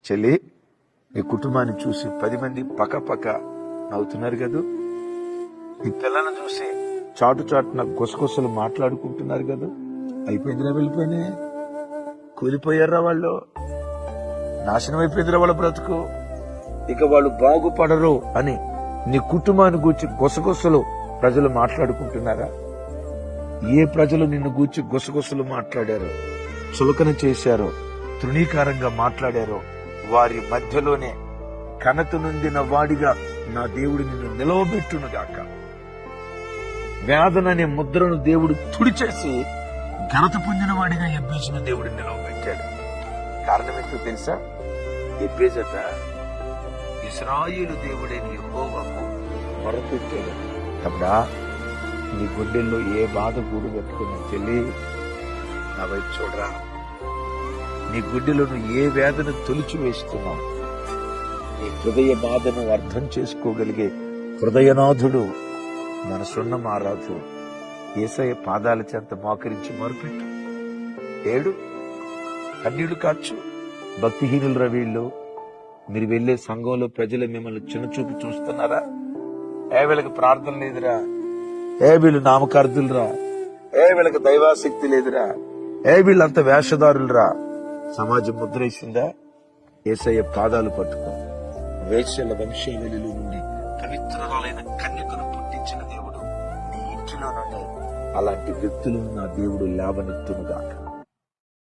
చెల్లి, నీ కుటుంబాన్ని చూసి 10 మంది పక్క నవ్వుతున్నారు కదూ. నీ పిల్లలను చూసి చాటున గుసగుసలు మాట్లాడుకుంటున్నారు కదా. అయిపోయిందిరా, వెళ్ళిపోయినా కూలిపోయారా వాళ్ళు, నాశనం అయిపోయిందిరా వాళ్ళ బ్రతుకు, ఇక వాళ్ళు బాగుపడరు అని నీ కుటుంబాన్ని గూర్చి గుసగుసలు ప్రజలు మాట్లాడుకుంటున్నారా? ఏ ప్రజలు నిన్ను గూర్చి గుసగుసలు మాట్లాడారో, చులకన చేశారో, తృణీకారంగా మాట్లాడారో వారి మధ్యలోనే ఘనత నొందిన వాడిగా నా దేవుడు నిన్ను నిలవబెట్టునుగాక. వేదన అనే ముద్రను దేవుడు తుడిచేసి ఘనత పొందిన వాడిగా ఎబ్బేసిన దేవుడు నిలవబెట్టాడు. కారణం ఏంటో తెలుసా? ఎబ్బేజట ఇశ్రాయేలు దేవుడైన యెహోవాకు మొరపెట్టాడు. తమ్ముడా, నీ గుండెల్లో ఏ బాధ గూడు పెట్టుకున్నా చెల్లి, నా వైపు చూడరా. నీ గుండెలో నువ్వు ఏ వేదన తొలిచి వేస్తున్నావు, నీ హృదయ బాధను అర్థం చేసుకోగలిగే హృదయనాథుడు మనసున్న మారాజు యేసయ్య పాదాల చెంత మోకరించి మొరపెట్టు, ఏడు, కన్నీళ్లు కార్చు. భక్తిహీనులు రవీళ్ళు, మీరు వెళ్లే సంఘంలో ప్రజలు మిమ్మల్ని చిన్నచూపు చూస్తున్నారా? వీళ్ళకి ప్రార్థన లేదురా, వీళ్ళు నామకార్థులరా, వీళ్ళకి దైవాశక్తి లేదురా, వీళ్ళంత వేషధారులరా. సమాజం ముద్రేసిందా? యేసయ్య పాదాలు పట్టుకో. వేశ్యల వంశావళిలో నుండి పవిత్రురాలైన కన్యకను పుట్టించిన దేవుడు నీ ఇంటిలో నుండి అలాంటి వ్యక్తులను నా దేవుడు లేవనెత్తునుగాక.